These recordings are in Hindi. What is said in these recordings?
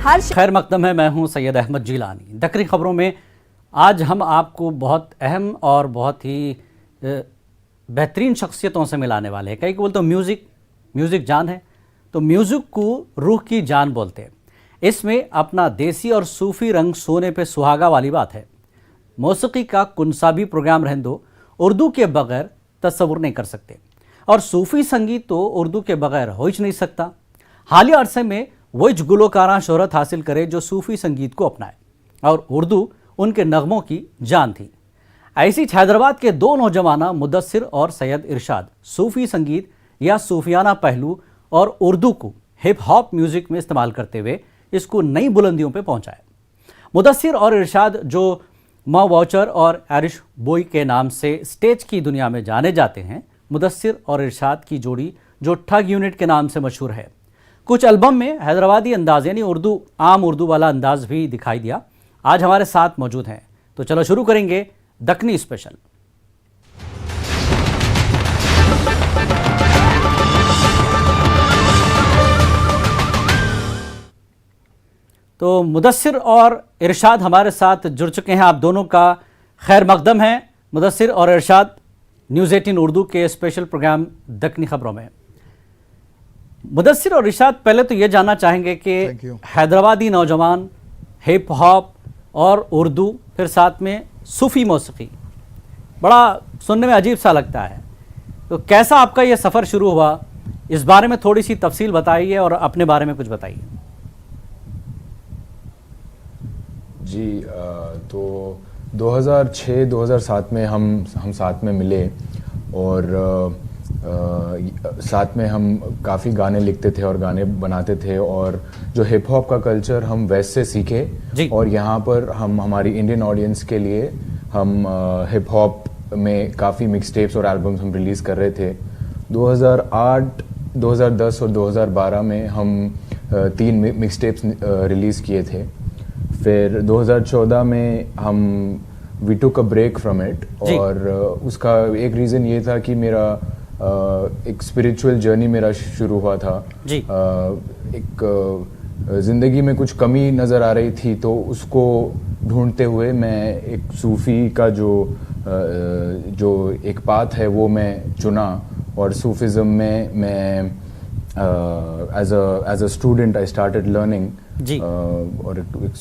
हर खैर मकदम है, मैं हूं सैयद अहमद जिलानी। दक्कनी खबरों में आज हम आपको बहुत अहम और बहुत ही बेहतरीन शख्सियतों से मिलाने वाले हैं। कई को बोलते हैं म्यूज़िक जान है, तो म्यूज़िक को रूह की जान बोलते हैं। इसमें अपना देसी और सूफ़ी रंग सोने पे सुहागा वाली बात है। मौसीकी का कुनसाबी प्रोग्राम रहने दो, उर्दू के बगैर तस्वुर नहीं कर सकते, और सूफ़ी संगीत तो उर्दू के बगैर हो ही नहीं सकता। हालिया अरसे में वही गुलकारा शोहरत हासिल करे जो सूफ़ी संगीत को अपनाए, और उर्दू उनके नगमों की जान थी। ऐसी हैदराबाद के दो नौजवाना मुदस्सिर और सैयद इरशाद सूफ़ी संगीत या सूफियाना पहलू और उर्दू को हिप हॉप म्यूज़िक में इस्तेमाल करते हुए इसको नई बुलंदियों पे पहुंचाए। मुदस्सिर और इरशाद जो माँ वाउचर और एरिश बॉय के नाम से स्टेज की दुनिया में जाने जाते हैं, मुदस्सिर और इरशाद की जोड़ी जो ठग यूनिट के नाम से मशहूर है। कुछ एल्बम में हैदराबादी अंदाज यानी आम उर्दू वाला अंदाज भी दिखाई दिया। आज हमारे साथ मौजूद हैं, तो चलो शुरू करेंगे दक्कनी स्पेशल। तो मुदस्सिर और इरशाद हमारे साथ जुड़ चुके हैं। आप दोनों का खैर मकदम है। मुदस्सिर और इरशाद न्यूज़ 18 उर्दू के स्पेशल प्रोग्राम दक्कनी खबरों में। मुदस्सिर और इरशाद, पहले तो ये जानना चाहेंगे कि हैदराबादी नौजवान, हिप हॉप और उर्दू, फिर साथ में सूफ़ी मौसीकी, बड़ा सुनने में अजीब सा लगता है। तो कैसा आपका ये सफ़र शुरू हुआ, इस बारे में थोड़ी सी तफसील बताइए और अपने बारे में कुछ बताइए। जी, तो 2006-2007 में हम साथ में मिले, और साथ में हम काफ़ी गाने लिखते थे और गाने बनाते थे, और जो हिप हॉप का कल्चर हम वेस्ट से सीखे, और यहाँ पर हम हमारी इंडियन ऑडियंस के लिए हम हिप हॉप में काफ़ी मिक्स टेप्स और एल्बम्स हम रिलीज़ कर रहे थे। 2008, 2010 और 2012 में हम 3 मिक्स टेप्स रिलीज़ किए थे। फिर 2014 में हम we took a break from it, और उसका एक रीज़न ये था कि मेरा एक स्पिरिचुअल जर्नी मेरा शुरू हुआ था। एक ज़िंदगी में कुछ कमी नज़र आ रही थी, तो उसको ढूंढते हुए मैं एक सूफ़ी का जो एक पाथ है वो मैं चुना, और सूफिज़म में मैं as a student I started learning, और एक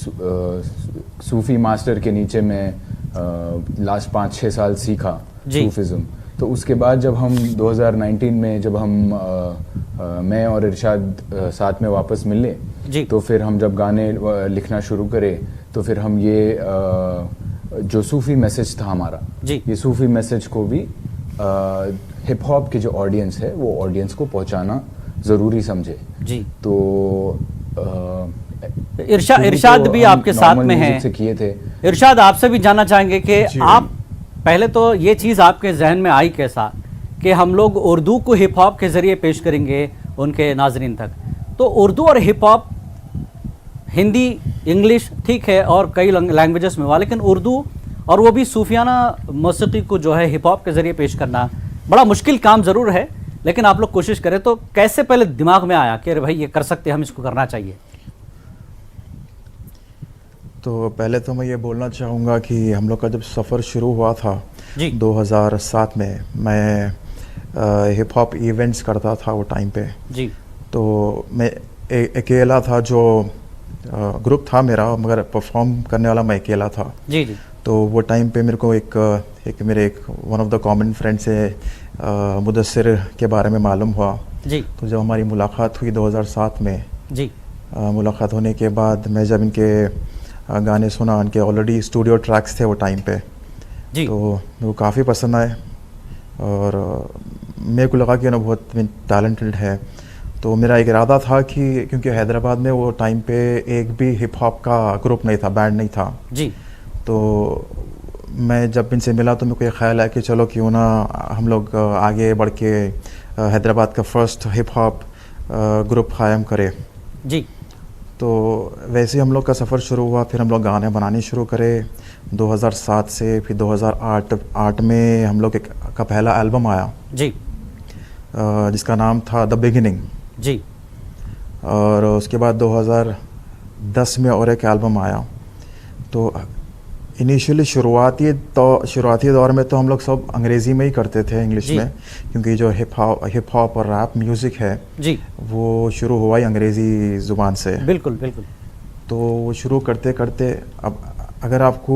सूफ़ी मास्टर के नीचे मैं लास्ट 5-6 साल सीखा सूफिज़म। तो उसके बाद जब हम 2019 में जब हम मैं और इरशाद साथ में वापस मिले, तो फिर हम जब गाने लिखना शुरू करे, तो फिर हम ये जो सूफ़ी मैसेज था हमारा, ये सूफ़ी मैसेज को भी हिप हॉप की जो ऑडियंस है वो ऑडियंस को पहुंचाना ज़रूरी समझे। तो इरशाद भी आपके साथ में हैं। से किए थे। इरशाद, आपसे भी जानना चाहेंगे कि आप पहले तो ये चीज़ आपके जहन में आई कैसा कि हम लोग उर्दू को हिप हॉप के ज़रिए पेश करेंगे उनके नाजरीन तक। तो उर्दू और हिप हॉप, हिंदी, इंग्लिश ठीक है और कई लैंग्वेजेस में हुआ, लेकिन उर्दू और वो भी सूफियाना मौसीकी को जो है हिप हॉप के ज़रिए पेश करना बड़ा मुश्किल काम ज़रूर है, लेकिन आप लोग कोशिश करें। तो कैसे पहले दिमाग में आया कि अरे भाई ये कर सकते, हम इसको करना चाहिए? तो पहले तो मैं ये बोलना चाहूँगा कि हम लोग का जब सफ़र शुरू हुआ था 2007 में, मैं हिप हॉप इवेंट्स करता था वो टाइम पे। तो मैं अकेला था, जो ग्रुप था मेरा, मगर परफॉर्म करने वाला मैं अकेला था। तो वो टाइम पे मेरे को एक one of the common friend से मुदस्सिर के बारे में मालूम हुआ। तो जब हमारी मुलाकात हुई 2007 में, मुलाकात होने के बाद मैं जब इनके गाने सुना, इनके ऑलरेडी स्टूडियो ट्रैक्स थे वो टाइम पे, तो वो काफ़ी पसंद आए, और मेरे को लगा कि ना बहुत टैलेंटेड है। तो मेरा एक इरादा था कि क्योंकि हैदराबाद में वो टाइम पे एक भी हिप हॉप का ग्रुप नहीं था, बैंड नहीं था, तो मैं जब इनसे मिला तो मेरे को ये ख्याल आया कि चलो क्यों ना हम लोग आगे बढ़ के हैदराबाद का फर्स्ट हिप हॉप ग्रुप कायम करें। तो वैसे हम लोग का सफ़र शुरू हुआ। फिर हम लोग गाने बनाने शुरू करे 2007 से। फिर 2008 में हम लोग का पहला एल्बम आया जिसका नाम था द बिगिनिंग। और उसके बाद 2010 में और एक एल्बम आया। तो इनिशियली शुरुआती दौर में तो हम लोग सब अंग्रेज़ी में ही करते थे, इंग्लिश में, क्योंकि जो हिप हॉप और रैप म्यूज़िक है जी वो शुरू हुआ ही अंग्रेज़ी ज़ुबान से। बिल्कुल बिल्कुल। तो वो शुरू करते करते अब अगर आपको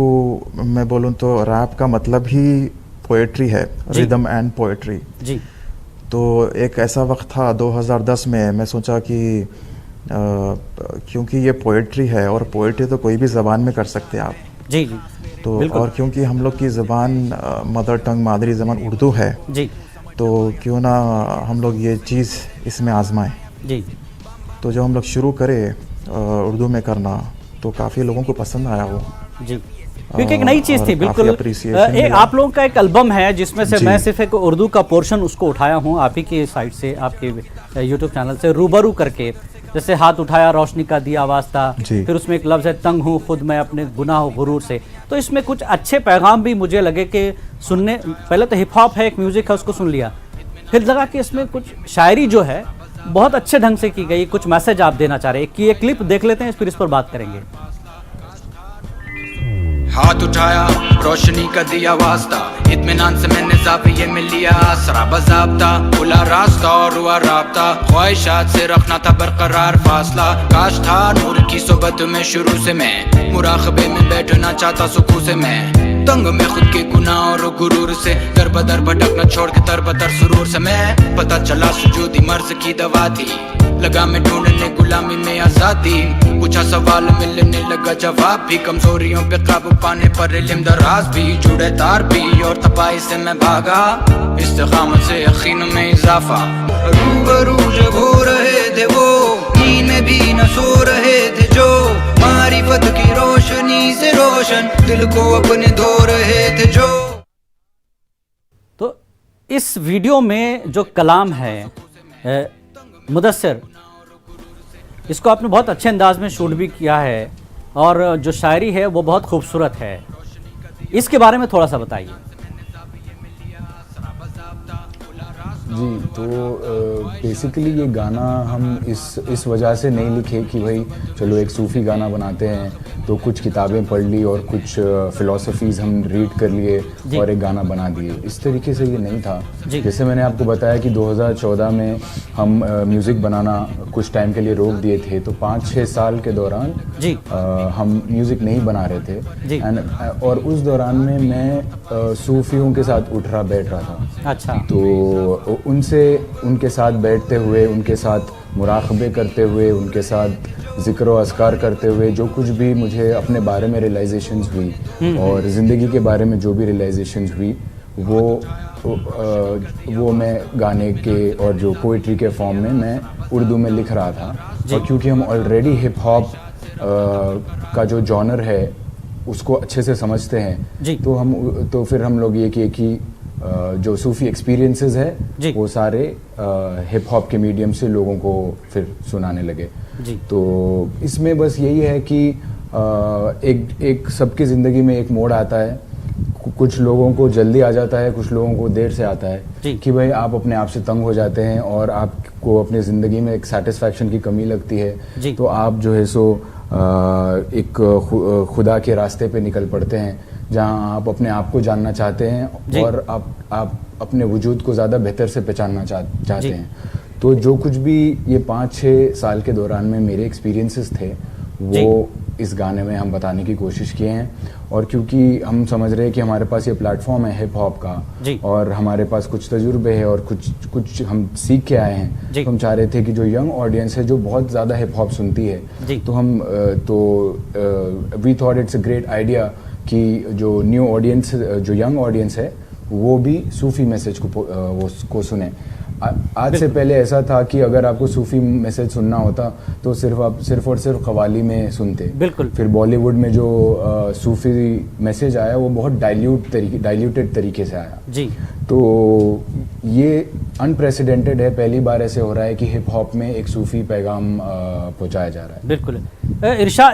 मैं बोलूँ तो रैप का मतलब ही पोएट्री है, रिदम एंड पोएट्री जी। तो एक ऐसा वक्त था 2010 में, मैं सोचा कि क्योंकि ये पोएट्री है और पोएट्री तो कोई भी ज़बान में कर सकते हैं आप जी जी। तो और क्योंकि हम लोग की ज़बान मदर टंग मादरी ज़बान उर्दू है जी, तो क्यों ना हम लोग ये चीज़ इसमें आजमाएं। जी। तो जब हम लोग शुरू करें उर्दू में करना तो काफ़ी लोगों को पसंद आया वो जी, क्योंकि एक नई चीज़ थी बिल्कुल। एक आप लोगों का एक एल्बम है जिसमें से मैं सिर्फ एक उर्दू का पोर्शन उसको उठाया हूँ आप ही की साइट से, आपके यूट्यूब चैनल से, रूबरू करके, जैसे हाथ उठाया रोशनी का दिया वास्ता, फिर उसमें एक लफ्ज़ है तंग हूँ खुद मैं अपने गुनाह गुरूर से। तो इसमें कुछ अच्छे पैगाम भी मुझे लगे कि सुनने, पहले तो हिप हॉप है, एक म्यूज़िक है, उसको सुन लिया, फिर लगा कि इसमें कुछ शायरी जो है बहुत अच्छे ढंग से की गई, कुछ मैसेज आप देना चाह रहे हैं कि ये क्लिप देख लेते हैं, फिर इस पर बात करेंगे। हाथ उठाया रोशनी का दिया वास्ता, इत्मीनान से मैंने ज़ाविये में लिया आसरा बज़ाब्ता, खुला रास्ता और हुआ राब्ता, ख्वाहिशात से रखना था बरकरार फासला, काश था नूर की सोबत में शुरू से मैं मुराक़बे में बैठना चाहता सुकून से मैं, तंग में खुद के गुनाह और गुरूर से, दर बदर भटकना छोड़ के तर बतर सुरूर से मैं, पता चला सुजूदी मर्ज की दवा थी, लगा मैं ढूंढने गुलामी में आज़ादी, पूछा सवाल मिलने लगा जवाब भी, कमजोरियों पे काबू पाने पर इल्म दराज भी, जुड़े तार भी और तबाही से मैं भागा, इस्तिक़ामत से यकीन में इजाफा, रूबरू जब हो रहे थे वो नींद में भी न सो रहे थे जो, मारिफत की रोशनी से रोशन दिल को अपने धो रहे थे जो। तो इस वीडियो में जो कलाम है मुदस्सिर, इसको आपने बहुत अच्छे अंदाज में शूट भी किया है और जो शायरी है वो बहुत खूबसूरत है, इसके बारे में थोड़ा सा बताइए। जी, तो बेसिकली ये गाना हम इस वजह से नहीं लिखे कि भाई चलो एक सूफ़ी गाना बनाते हैं, तो कुछ किताबें पढ़ ली और कुछ फ़िलासफ़ीज़ हम रीड कर लिए और एक गाना बना दिए, इस तरीके से ये नहीं था। जैसे मैंने आपको बताया कि 2014 में हम म्यूज़िक बनाना कुछ टाइम के लिए रोक दिए थे, तो 5-6 साल के दौरान हम म्यूज़िक नहीं बना रहे थे और उस दौरान में मैं सूफ़ियों के साथ उठ बैठ रहा था। अच्छा। तो उनके साथ बैठते हुए, उनके साथ मुराक़बे करते हुए, उनके साथ ज़िक्र व अस्कार करते हुए जो कुछ भी मुझे अपने बारे में रियलाइजेशंस हुई और ज़िंदगी के बारे में जो भी रियलाइजेशंस हुई वो मैं गाने के और जो पोइट्री के फॉर्म में मैं उर्दू में लिख रहा था। और क्योंकि हम ऑलरेडी हिप हॉप का जो जॉनर है उसको अच्छे से समझते हैं, तो फिर हम लोग ये किए कि जो सूफ़ी एक्सपीरियंसेस है वो सारे हिप हॉप के मीडियम से लोगों को फिर सुनाने लगे। तो इसमें बस यही है कि एक सबकी ज़िंदगी में एक मोड़ आता है, कुछ लोगों को जल्दी आ जाता है, कुछ लोगों को देर से आता है कि भाई आप अपने आप से तंग हो जाते हैं और आपको अपनी ज़िंदगी में एक सेटिस्फैक्शन की कमी लगती है, तो आप जो है सो एक खुदा के रास्ते पे निकल पड़ते हैं जहां आप अपने आप को जानना चाहते हैं और आप अपने वजूद को ज़्यादा बेहतर से पहचानना चाहते हैं। तो जो कुछ भी ये 5-6 साल के दौरान में मेरे एक्सपीरियंसेस थे वो इस गाने में हम बताने की कोशिश किए हैं। और क्योंकि हम समझ रहे हैं कि हमारे पास ये प्लेटफॉर्म है हिप हॉप का और हमारे पास कुछ तजुर्बे है और कुछ हम सीख के आए हैं, तो हम चाह रहे थे कि जो यंग ऑडियंस है जो बहुत ज़्यादा हिप हॉप सुनती है, तो we thought it's a great idea कि जो न्यू ऑडियंस, जो यंग ऑडियंस है वो भी सूफ़ी मैसेज को सुने। आज से पहले ऐसा था कि अगर आपको सूफ़ी मैसेज सुनना होता तो सिर्फ और सिर्फ कव्वाली में सुनते। बिल्कुल। फिर बॉलीवुड में जो सूफ़ी मैसेज आया वो बहुत डाइल्यूटेड तरीके से आया। तो ये अनप्रेसिडेंटेड है, पहली बार ऐसे हो रहा है कि हिप हॉप में एक सूफ़ी पैगाम पहुंचाया जा रहा है। बिल्कुल।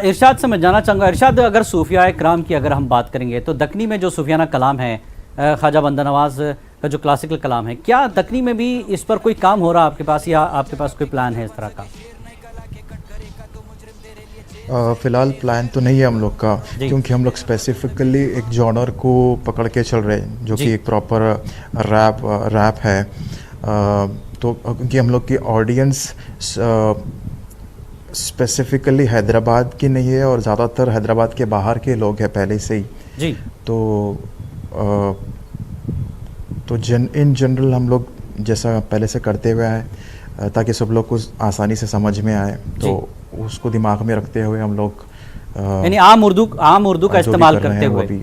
इरशाद से मैं जानना चाहूँगा, इरशाद अगर सूफिया इकराम की अगर हम बात करेंगे तो दक्कनी में जो सूफियाना कलाम है, ख्वाजा बंदा नवाज का जो क्लासिकल कलाम है, क्या दक्कनी में भी इस पर कोई काम हो रहा है आपके पास या आपके पास कोई प्लान है इस तरह का? फ़िलहाल प्लान तो नहीं है हम लोग का, क्योंकि हम लोग स्पेसिफिकली एक जॉनर को पकड़ के चल रहे हैं जो कि एक प्रॉपर रैप है। तो क्योंकि हम लोग की ऑडियंस स्पेसिफिकली हैदराबाद की नहीं है और ज़्यादातर हैदराबाद के बाहर के लोग हैं पहले से ही जी। तो इन जनरल हम लोग जैसा पहले से करते हुए आए ताकि सब लोग को आसानी से समझ में आए, तो उसको दिमाग में रखते हुए हम लोग यानी आम उर्दू का इस्तेमाल करते हुए।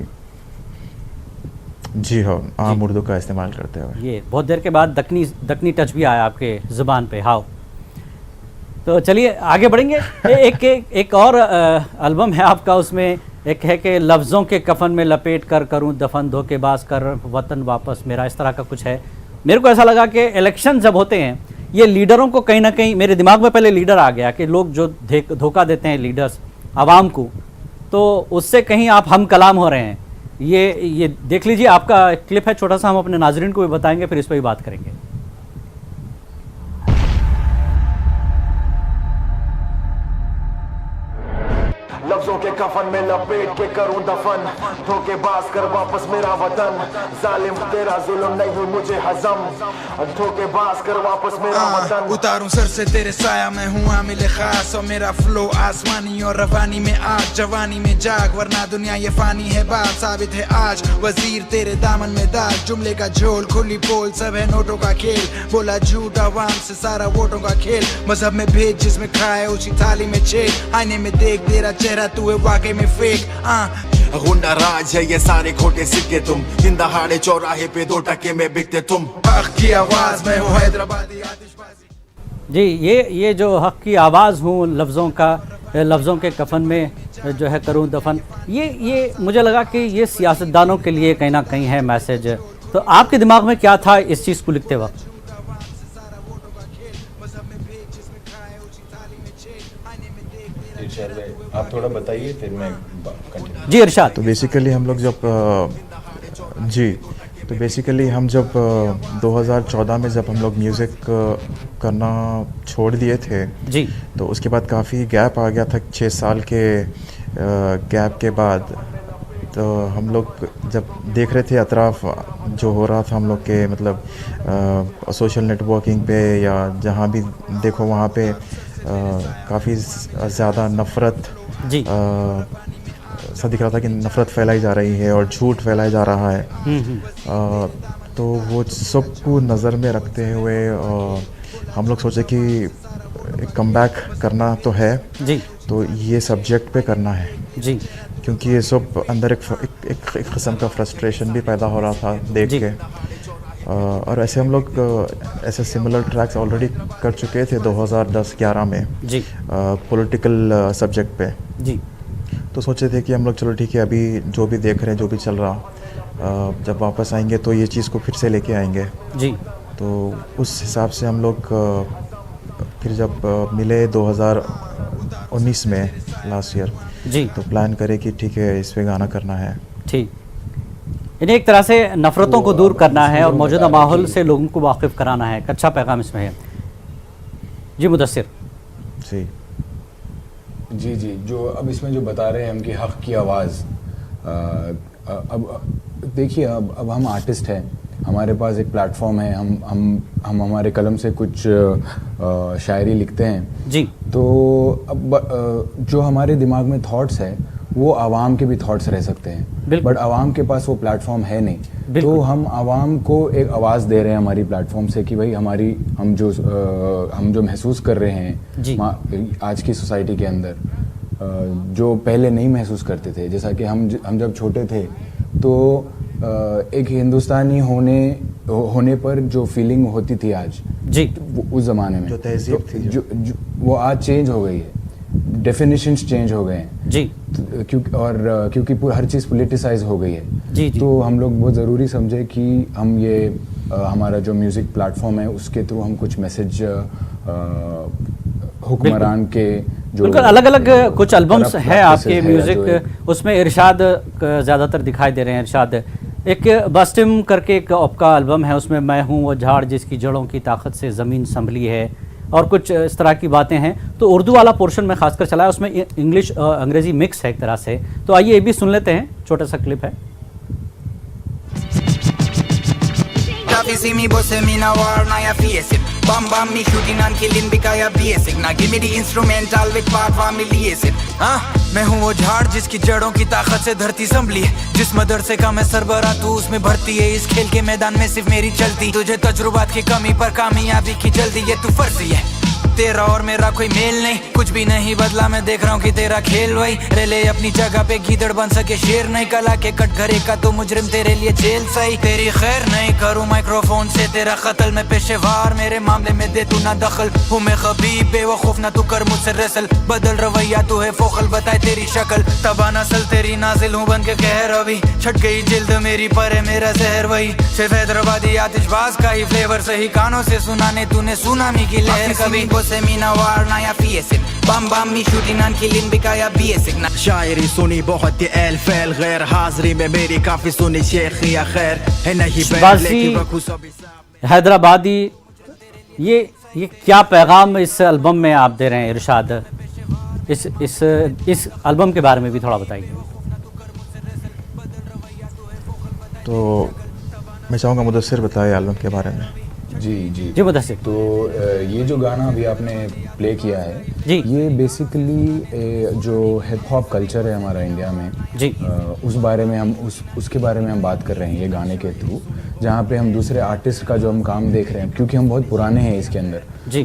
जी हाँ, आम उर्दू का इस्तेमाल करते हुए। ये बहुत देर के बाद दक्नी टच भी आया आपके ज़ुबान पे। हाउ, तो चलिए आगे बढ़ेंगे। एक और एल्बम है आपका, उसमें एक है कि लफ्ज़ों के कफन में लपेट कर करूं दफन, धोखेबाज कर वतन वापस मेरा, इस तरह का कुछ है। मेरे को ऐसा लगा कि इलेक्शन जब होते हैं ये लीडरों को कहीं ना कहीं, मेरे दिमाग में पहले लीडर आ गया कि लोग जो धोखा देते हैं लीडर्स आवाम को, तो उससे कहीं आप हम कलाम हो रहे हैं। ये देख लीजिए, आपका क्लिप है छोटा सा, हम अपने नाजरीन को भी बताएंगे, फिर इस पर भी बात करेंगे। लफ्जों के कफन में लपेट के करूं दफन, धोखेबाज कर वापस मेरा वतन, जालिम तेरा जुल्म नहीं मुझे हजम, धोखेबाज कर वापस मेरा वतन। उतारूं सर से तेरे साया में हूँ आमिल खास, और मेरा फ्लो आसमानी और रवानी में आग, जवानी में जाग, वरना दुनिया ये फानी है, बात साबित है आज। वजीर तेरे दामन में दाग, जुमले का झोल, खुली पोल, सब है नोटों का खेल, बोला झूठ आवाम से सारा वोटों का खेल, मजहब में भेद जिसमें खाए उसी थाली में छेद, आईने में देख तेरा चेहरा तू है वाकई में फेक। गुंडा राज है ये सारे खोटे सिक्के, तुम दिन दहाड़े चौराहे पे 2 टके में बिकते तुम, हक की आवाज में हो हैदराबादी आतिशबाजी। जी, ये जो हक की आवाज़ हूँ, लफ्ज़ों के कफन में जो है करूँ दफन, ये मुझे लगा कि ये सियासतदानों के लिए कहीं ना कहीं है मैसेज। तो आपके दिमाग में क्या था इस चीज़ को लिखते वक्त? आप थोड़ा बताइए फिर मैं जी इरशाद। तो बेसिकली हम लोग जब हम जब 2014 में जब हम लोग म्यूज़िक करना छोड़ दिए थे जी, तो उसके बाद काफ़ी गैप आ गया था, 6 साल के गैप के बाद। तो हम लोग जब देख रहे थे अतराफ जो हो रहा था हम लोग के, मतलब सोशल नेटवर्किंग पे या जहाँ भी देखो वहाँ पे काफ़ी ज़्यादा नफ़रत जी सा दिख रहा था कि नफ़रत फैलाई जा रही है और झूठ फैलाया जा रहा है। तो वो सब को नज़र में रखते हुए हम लोग सोचे कि एक कमबैक करना तो है जी, तो ये सब्जेक्ट पे करना है जी, क्योंकि ये सब अंदर एक किस्म का फ्रस्ट्रेशन भी पैदा हो रहा था देख के। और ऐसे हम लोग ऐसे सिमिलर ट्रैक्स ऑलरेडी कर चुके थे 2010-11 में जी, पॉलिटिकल सब्जेक्ट पे जी। तो सोचे थे कि हम लोग चलो ठीक है, अभी जो भी देख रहे हैं, जो भी चल रहा, जब वापस आएंगे तो ये चीज़ को फिर से लेके आएंगे जी। तो उस हिसाब से हम लोग फिर जब मिले 2019 में लास्ट ईयर जी, तो प्लान करे कि ठीक है इस पे गाना करना है। ठीक, इन्हें एक तरह से नफ़रतों को दूर करना है और मौजूदा माहौल से लोगों को वाकिफ़ कराना है। एक अच्छा पैगाम इसमें है। जी मुदस्सिर। जी, जो अब इसमें जो बता रहे हैं हम कि हक़ की आवाज़, अब देखिए, अब हम आर्टिस्ट हैं, हमारे पास एक प्लेटफॉर्म है, हम हमारे कलम से कुछ शायरी लिखते हैं जी। तो अब जो हमारे दिमाग में थॉट्स है वो आवाम के भी थॉट्स रह सकते हैं, बट आवाम के पास वो प्लेटफॉर्म है नहीं। तो हम आवाम को एक आवाज़ दे रहे हैं हमारी प्लेटफॉर्म से कि भाई हम जो महसूस कर रहे हैं आज की सोसाइटी के अंदर, जो पहले नहीं महसूस करते थे। जैसा कि हम जब छोटे थे तो एक हिंदुस्तानी होने पर जो फीलिंग होती थी आज जी, उस ज़माने में जो तहजीब थी जो वो आज चेंज हो गई है, डेफिनेशंस चेंज हो गए हैं जी, क्योंकि हर चीज़ पोलिटिसाइज हो गई है जी, जी। तो हम लोग बहुत ज़रूरी समझे कि हम ये हमारा जो म्यूज़िक प्लेटफॉर्म है उसके थ्रू हम कुछ मैसेज हुक्मरान के जो बिल्कुल अलग अलग कुछ एल्बम्स हैं आपके म्यूज़िक, उसमें इरशाद ज़्यादातर दिखाई दे रहे हैं। इरशाद, एक बस्टिम करके एक आपका एल्बम है, उसमें मैं हूँ वो झाड़ जिसकी जड़ों की ताकत से ज़मीन संभली है, और कुछ इस तरह की बातें हैं। तो उर्दू वाला पोर्शन में खासकर चला है, उसमें इंग्लिश अंग्रेजी मिक्स है एक तरह से। तो आइए ये भी सुन लेते हैं, छोटा सा क्लिप है। See me boss me now war now you face it. Bam bam me shooting and killing because you basic. Now give me the instrumental with part family is it. हाँ मैं हूँ वो झाड़ जिसकी जड़ों की ताकत से धरती संभली है, जिस मदरसे का मैं सरबराह तू उसमें भर्ती है। इस खेल के मैदान में सिर्फ मेरी चलती, तुझे तजुर्बात की कमी पर कामयाबी की जल्दी, ये तू फर्जी है। तेरा और मेरा कोई मेल नहीं, कुछ भी नहीं बदला, मैं देख रहा हूँ कि तेरा खेल वही रेले अपनी जगह पे गीदड़ बन सके शेर नहीं, कला के कटघरे का तो मुजरिम तेरे लिए जेल सही। तेरी खैर नहीं करूँ माइक्रोफोन से तेरा कत्ल, मैं पेशेवार मेरे मामले में दे तू ना दखल, हूँ मैं खबीब बेवकूफ ना तू कर मुझसे रसल, बदल रवैया तू है फोखल बताए तेरी शक्ल, तबा नस्ल तेरी नाजिल हूँ बन के कहर, अभी छट गई जिल्द मेरी पर है मेरा जहर वही, सिर्फ हैदराबादी आतिशबाज का ही फ्लेवर सही, कानों से सुनाने तूने सुनामी की लहर कभी सेमिना वार ना या फीएसिक, बम बम मी शूटिंग एंड किलिंग बिकाया बेसिक ना। शायरी सुनी बहुत एल फैल गैर हाजिरी में मेरी काफी सुनी शेख या खैर है नहीं हैदराबादी। ये क्या पैगाम इस एल्बम में आप दे रहे हैं इरशाद? इस एल्बम के बारे में भी थोड़ा बताइए। तो मैं चाहूँगा मुदस्सिर बताए एल्बम के बारे में। जी मुदस्सिर। तो ये जो गाना अभी आपने प्ले किया है जी, ये बेसिकली जो हिप हॉप कल्चर है हमारा इंडिया में जी, उस बारे में हम उसके बारे में हम बात कर रहे हैं ये गाने के थ्रू, जहाँ पे हम दूसरे आर्टिस्ट का जो हम काम देख रहे हैं, क्योंकि हम बहुत पुराने हैं इसके अंदर जी,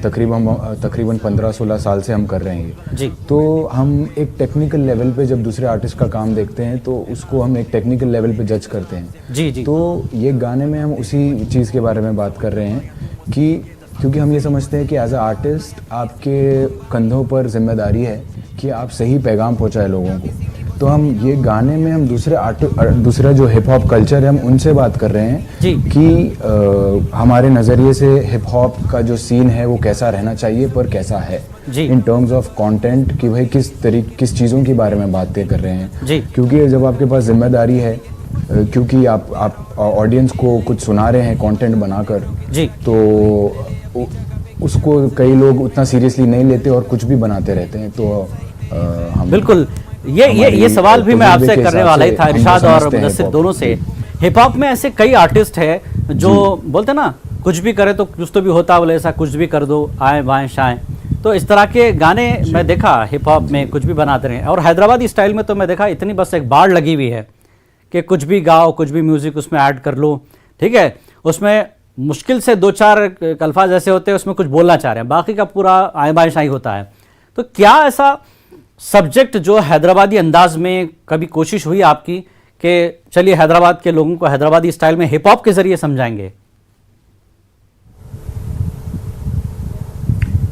तकरीबन 15-16 साल से हम कर रहे हैं जी। तो हम एक टेक्निकल लेवल पे जब दूसरे आर्टिस्ट का काम देखते हैं तो उसको हम एक टेक्निकल लेवल पे जज करते हैं। जी जी। तो ये गाने में हम उसी चीज़ के बारे में बात कर रहे हैं कि क्योंकि हम ये समझते हैं कि एज अ आर्टिस्ट आपके कंधों पर जिम्मेदारी है कि आप सही पैगाम पहुंचाए लोगों को। तो हम ये गाने में हम दूसरा जो हिप हॉप कल्चर है हम उनसे बात कर रहे हैं जी। कि हमारे नज़रिए से हिप हॉप का जो सीन है वो कैसा रहना चाहिए पर कैसा है इन टर्म्स ऑफ कंटेंट, कि भाई किस चीज़ों के बारे में बातें कर रहे हैं जी। क्योंकि जब आपके पास जिम्मेदारी है, क्योंकि आप ऑडियंस को कुछ सुना रहे हैं कंटेंट बनाकर जी, तो उसको कई लोग उतना सीरियसली नहीं लेते और कुछ भी बनाते रहते हैं। तो हम बिल्कुल ये सवाल भी मैं आपसे करने वाला ही था इरशाद और मुदस्सिर दोनों से। हिप हॉप में ऐसे कई आर्टिस्ट हैं जो बोलते ना कुछ भी करे तो कुछ तो भी होता, बोले ऐसा कुछ भी कर दो आए बाएं शाएं, तो इस तरह के गाने मैं देखा हिप हॉप में कुछ भी बनाते रहे। और हैदराबादी स्टाइल में तो मैं देखा इतनी बस एक बाड़ लगी हुई है कि कुछ भी गाओ, कुछ भी म्यूजिक उसमें ऐड कर लो, ठीक है। उसमें मुश्किल से 2-4 अल्फाज ऐसे होते हैं उसमें कुछ बोलना चाह रहे हैं, बाकी का पूरा आए बाएं शाही होता है। तो क्या ऐसा सब्जेक्ट जो हैदराबादी अंदाज में कभी कोशिश हुई आपकी कि चलिए हैदराबाद के लोगों को हैदराबादी स्टाइल में हिप हॉप के जरिए समझाएंगे?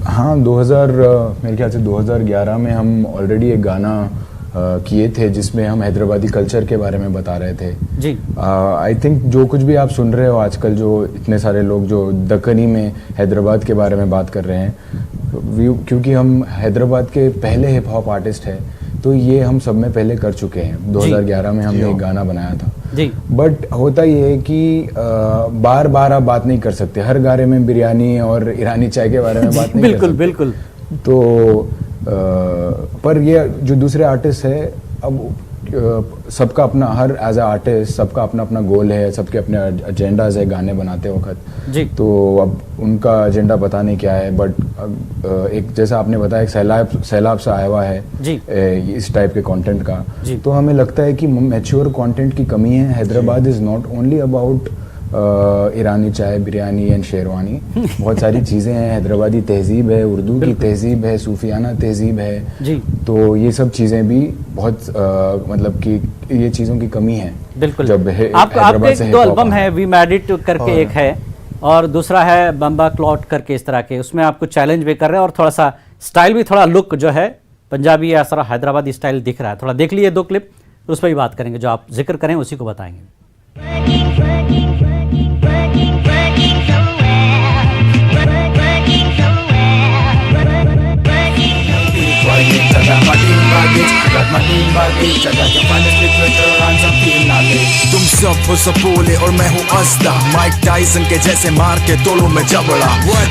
हाँ, मेरे ख्याल से 2011 में हम ऑलरेडी एक गाना किए थे जिसमें हम हैदराबादी कल्चर के बारे में बता रहे थे जी। आई थिंक जो कुछ भी आप सुन रहे हो आजकल, जो इतने सारे लोग जो दक्कनी में हैदराबाद के बारे में बात कर रहे हैं, क्योंकि हम हैदराबाद के पहले हिप हॉप आर्टिस्ट हैं, तो ये हम सब में पहले कर चुके हैं। 2011 में हमने एक गाना बनाया था जी। बट होता ये है कि बार बार आप बात नहीं कर सकते, हर गाने में बिरयानी और ईरानी चाय के बारे में बात नहीं कर सकते। बिल्कुल। तो पर ये जो दूसरे आर्टिस्ट है, अब सबका अपना, हर एज अ आर्टिस्ट सबका अपना अपना गोल है, सबके अपने एजेंडाज है गाने बनाते वक्त जी। तो अब उनका एजेंडा पता नहीं क्या है, बट एक जैसा आपने बताया एक सैलाब सा आया हुआ है जी। इस टाइप के कंटेंट का, तो हमें लगता है कि मैच्योर कंटेंट की कमी है। Hyderabad is not only about Irani chai, biryani and sherwani, बहुत सारी चीज़ें हैं। हैदराबादी तहजीब है, उर्दू की तहजीब है, सूफियाना तहजीब है जी। तो ये सब चीज़ें भी बहुत मतलब कि ये चीज़ों की कमी है। बिल्कुल। जब आपके एक दो एल्बम है, वी मेड इट करके एक है और दूसरा है बम्बा क्लॉट करके, इस तरह के उसमें आपको चैलेंज भी कर रहे हैं और थोड़ा सा स्टाइल भी, थोड़ा लुक जो है पंजाबी या सारा हैदराबादी स्टाइल दिख रहा है। थोड़ा देख लीजिए 2 क्लिप, उस पर भी बात करेंगे, जो आप जिक्र करें उसी को बताएंगे। तुम सब वो सब बोले और मैं हूँ अस्ता, माइक टाइसन के जैसे मार के तोड़ूं मैं जबड़ा।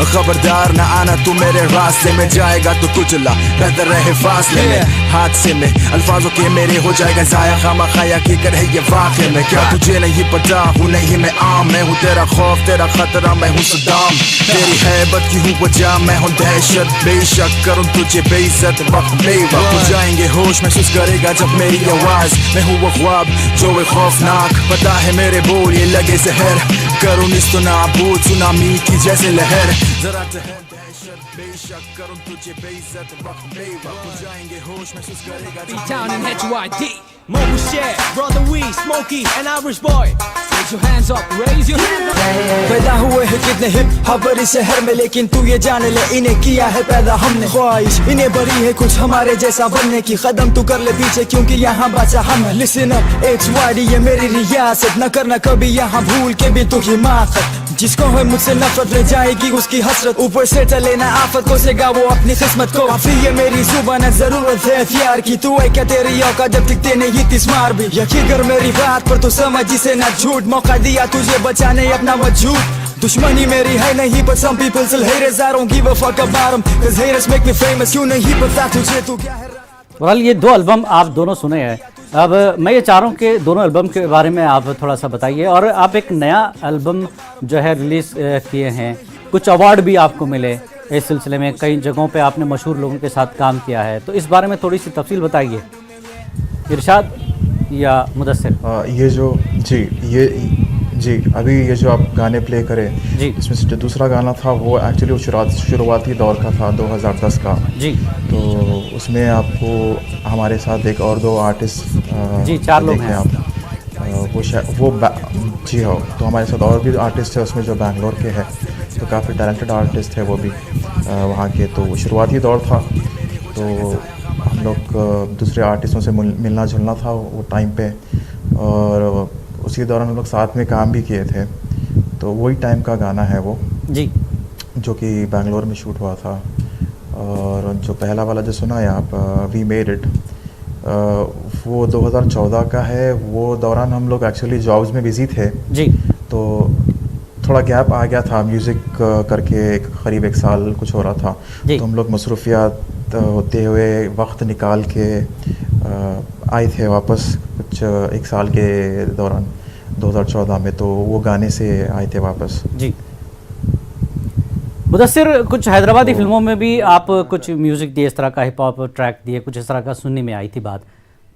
खबरदार ना आना तू मेरे रास्ते में, जाएगा तो कुचला बेहतर रहे फासले में। हादसे में अल्फाजों के मेरे हो जाएगा जाया, खामा खाया की कर है ये वाक़े में। क्या तुझे नहीं पता हूँ नहीं मैं आम, मैं हूँ तेरा खौफ तेरा खतरा, मैं हूँ सद्दाम। तेरी हैबत की हूँ वजह, मैं हूँ दहशत, बेशक करूँ तुझे बेइज्जत वक्त बेवक्त हो जाएंगे। होश महसूस करेगा जब मेरी आवाज, मैं हूँ वो ख्वाब जो है खौफनाक, पता है मेरे बोल ये लगे जहर, करूँ निस्तो नाबूद सुनामी की जैसे लहर। जरा दहशत बेशक करूँ तुझे बेइज्जत वक्त बेवक्त हो जाएंगे। होश महसूस करेगा Town and HYD, Mobile Share, Brother Wee, Smokey and Irish Boy. Raise your hands up, raise your hands up. पैदा हुए हैं कितने हिप हमारे शहर में, लेकिन तू ये जान ले इन्हें किया है पैदा हमने। ख्वाहिश इन्हें बड़ी है कुछ हमारे जैसा बनने की, कदम तू कर ले पीछे क्योंकि यहाँ बचा हम। लिसन अप HYD ये मेरी रियासत, न करना कभी यहाँ भूल के भी तू हिमाकत। जिसको है मुझसे नफरत रह जाएगी उसकी हसरत, ऊपर से चले ना आफत कोसेगा वो अपनी किस्मत को। काफी ये मेरी जुबान है जरूरत है हथियार की, तू है क्या तेरी औकात जब दिखते नहीं तिस्मार भी। यकीन कर मेरी बात पर तू समझ जिसे ना झूठ, मौका दिया तुझे बचाने अपना वजूद। दुश्मनी मेरी है नहीं but some people still haters, I don't give a fuck about them cause haters make me famous। क्यों नहीं पता तुझे तू क्या है। बहरहाल ये दो एल्बम आप दोनों सुने हैं, अब मैं ये चाह रहा हूँ कि दोनों एल्बम के बारे में आप थोड़ा सा बताइए। और आप एक नया एल्बम जो है रिलीज़ किए हैं, कुछ अवार्ड भी आपको मिले इस सिलसिले में, कई जगहों पे आपने मशहूर लोगों के साथ काम किया है, तो इस बारे में थोड़ी सी तफसील बताइए इरशाद या मुदस्सिर। ये जो अभी ये जो आप गाने प्ले करें जी, इसमें से जो दूसरा गाना था वो एक्चुअली शुरुआती दौर का था 2010 का जी। तो उसमें आपको हमारे साथ एक और दो आर्टिस्ट जी 4 लोग हैं आप, वो जी हाँ, तो हमारे साथ और भी आर्टिस्ट है उसमें जो बैंगलोर के हैं, तो काफ़ी टैलेंटेड आर्टिस्ट है वो भी वहाँ के। तो वो शुरुआती दौर था, तो हम लोग दूसरे आर्टिस्टों से मिलना जुलना था वो टाइम पे, और उसी दौरान हम लोग साथ में काम भी किए थे। तो वही टाइम का गाना है वो जी, जो कि बैंगलोर में शूट हुआ था। और जो पहला वाला जो सुना है आप, वी मेड इट, वो 2014 का है। वो दौरान हम लोग एक्चुअली जॉब्स में बिजी थे जी, तो थोड़ा गैप आ गया था म्यूज़िक करके, करीब 1 साल कुछ हो रहा था। तो हम लोग मसरूफियात होते हुए वक्त निकाल के आए थे वापस कुछ 1 साल के दौरान 2014 में, तो वो गाने से आए थे वापस जी। मुदस्सिर, कुछ हैदराबादी फिल्मों में भी आप कुछ म्यूज़िक दिए, इस तरह का हिप हॉप ट्रैक दिए, कुछ इस तरह का सुनने में आई थी बात।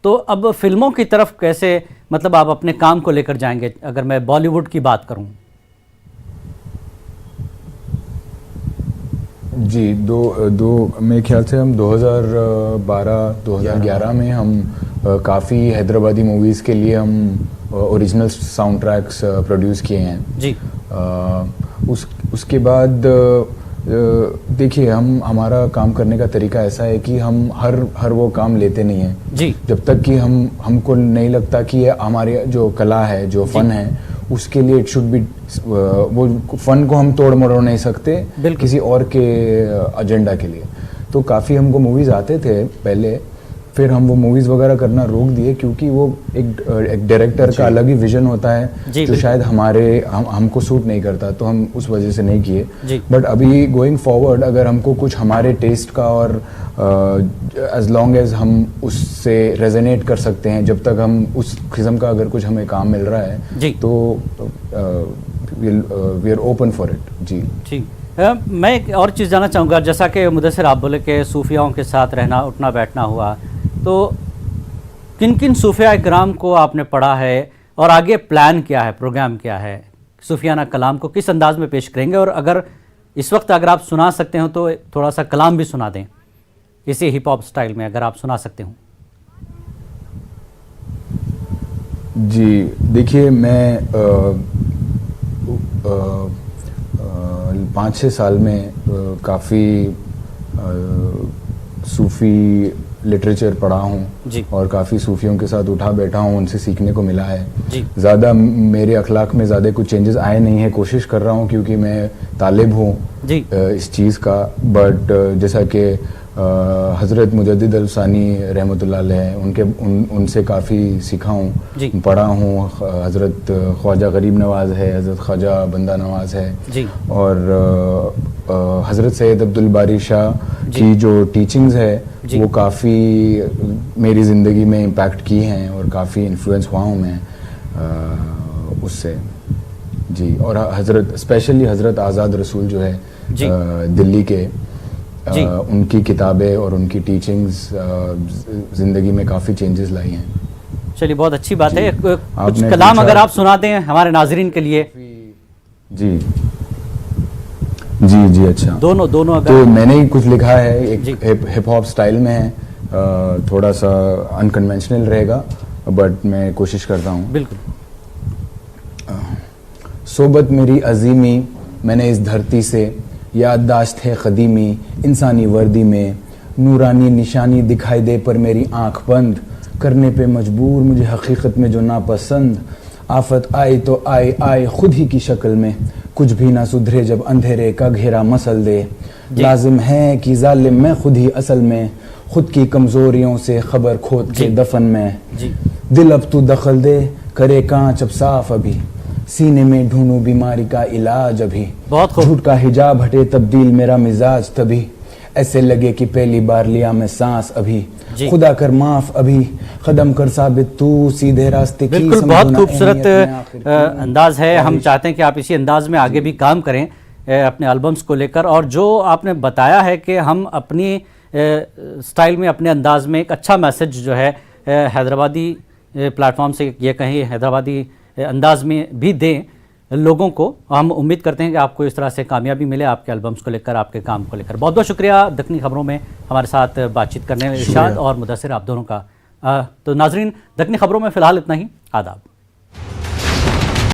तो अब फिल्मों की तरफ कैसे, मतलब आप अपने काम को लेकर जाएंगे, अगर मैं बॉलीवुड की बात करूं? जी, दो मेरे ख्याल से हम 2012-2011 में हम काफ़ी हैदराबादी मूवीज़ के लिए हम ओरिजिनल साउंड ट्रैक्स प्रोड्यूस किए हैं जी। उसके बाद देखिए, हमारा काम करने का तरीका ऐसा है कि हम हर वो काम लेते नहीं हैं जी, जब तक कि हमको नहीं लगता कि ये हमारी जो कला है, जो फन है, उसके लिए इट शुड बी, वो फन को हम तोड़ मरोड़ नहीं सकते किसी और के एजेंडा के लिए। तो काफ़ी हमको मूवीज़ आते थे पहले, फिर हम वो मूवीज़ वगैरह करना रोक दिए, क्योंकि वो एक डायरेक्टर का अलग ही विजन होता है जो शायद हमको सूट नहीं करता, तो हम उस वजह से नहीं किए। बट अभी गोइंग फॉरवर्ड, अगर हमको कुछ हमारे टेस्ट का, और एज लॉन्ग एज हम उससे रेजोनेट कर सकते हैं, जब तक हम उस किस्म का अगर कुछ हमें काम मिल रहा है तो we are open for it जी। ठीक, मैं एक और चीज़ जानना चाहूँगा, जैसा कि मुदस्सिर आप बोले कि सूफियाओं के साथ रहना उठना बैठना हुआ, तो किन किन सूफिया इकराम को आपने पढ़ा है और आगे प्लान क्या है, प्रोग्राम क्या है? सूफियाना कलाम को किस अंदाज में पेश करेंगे? और अगर इस वक्त अगर आप सुना सकते हो तो थोड़ा सा कलाम भी सुना दें इसी हिप हॉप स्टाइल में, अगर आप सुना सकते हो। जी देखिए, मैं 5-6 साल में काफ़ी सूफ़ी लिटरेचर पढ़ा हूँ और काफ़ी सूफियों के साथ उठा बैठा हूँ, उनसे सीखने को मिला है। ज़्यादा मेरे अखलाक में ज़्यादा कुछ चेंजेस आए नहीं है, कोशिश कर रहा हूँ क्योंकि मैं तालिब हूँ इस चीज़ का। बट जैसा कि हज़रत मुजद्दिद अल-सानी रहमतुल्लाह अलैह उनसे काफ़ी सीखा हूँ, पढ़ा हूँ। हज़रत ख्वाजा गरीब नवाज़ है, हज़रत ख्वाजा बंदा नवाज़ है और हज़रत सैयद अब्दुल बारी शाह की जो टीचिंग्स है वो काफ़ी मेरी ज़िंदगी में इम्पैक्ट की हैं और काफ़ी इन्फ्लुएंस हुआ हूँ मैं उससे जी। और हज़रत स्पेशली हज़रत आज़ाद रसूल जो है दिल्ली के, उनकी किताबें और उनकी टीचिंग्स ज़िंदगी में काफ़ी चेंजेस लाई हैं। चलिए बहुत अच्छी बात है। कुछ कलाम अगर आप सुनाते हैं हमारे नाजरीन के लिए। जी जी जी अच्छा, दोनों अगर तो मैंने ही कुछ लिखा है, एक हिप हॉप स्टाइल में है, थोड़ा सा अनकन्वेंशनल रहेगा बट मैं कोशिश करता हूँ। बिल्कुल। सोबत मेरी अजीमी मैंने इस धरती से, याददाश्त है कदीमी इंसानी वर्दी में, नूरानी निशानी दिखाई दे पर मेरी आंख बंद, करने पे मजबूर मुझे हकीकत में जो नापसंद, आफत आई तो आई खुद ही की शक्ल में, कुछ भी ना सुधरे जब अंधेरे का घेरा मसल दे, लाजिम है कि जालिम मैं खुद ही असल में, खुद की कमजोरियों से खबर खोद के दफन में, दिल अब तू दखल दे करे कांच अब साफ अभी, सीने में ढूंढूं बीमारी का इलाज अभी, बहुत झूठ का हिजाब हटे तब्दील मेरा मिजाज तभी, ऐसे लगे कि पहली बार लिया मैं सांस अभी, खुदा कर माफ अभी, कदम कर साबित तू सीधे रास्ते की। बिल्कुल, बहुत खूबसूरत अंदाज है। हम चाहते हैं कि आप इसी अंदाज में आगे भी काम करें अपने एल्बम्स को लेकर, और जो आपने बताया है कि हम अपनी स्टाइल में, अपने अंदाज में एक अच्छा मैसेज जो है हैदराबादी प्लेटफॉर्म से ये कहें, हैदराबादी अंदाज में भी दें लोगों को। हम उम्मीद करते हैं कि आपको इस तरह से कामयाबी मिले आपके एल्बम्स को लेकर, आपके काम को लेकर। बहुत बहुत शुक्रिया दक्कनी खबरों में हमारे साथ बातचीत करने में इरशाद और मुदस्सिर, आप दोनों का। तो नाजरीन, दक्कनी खबरों में फ़िलहाल इतना ही। आदाब।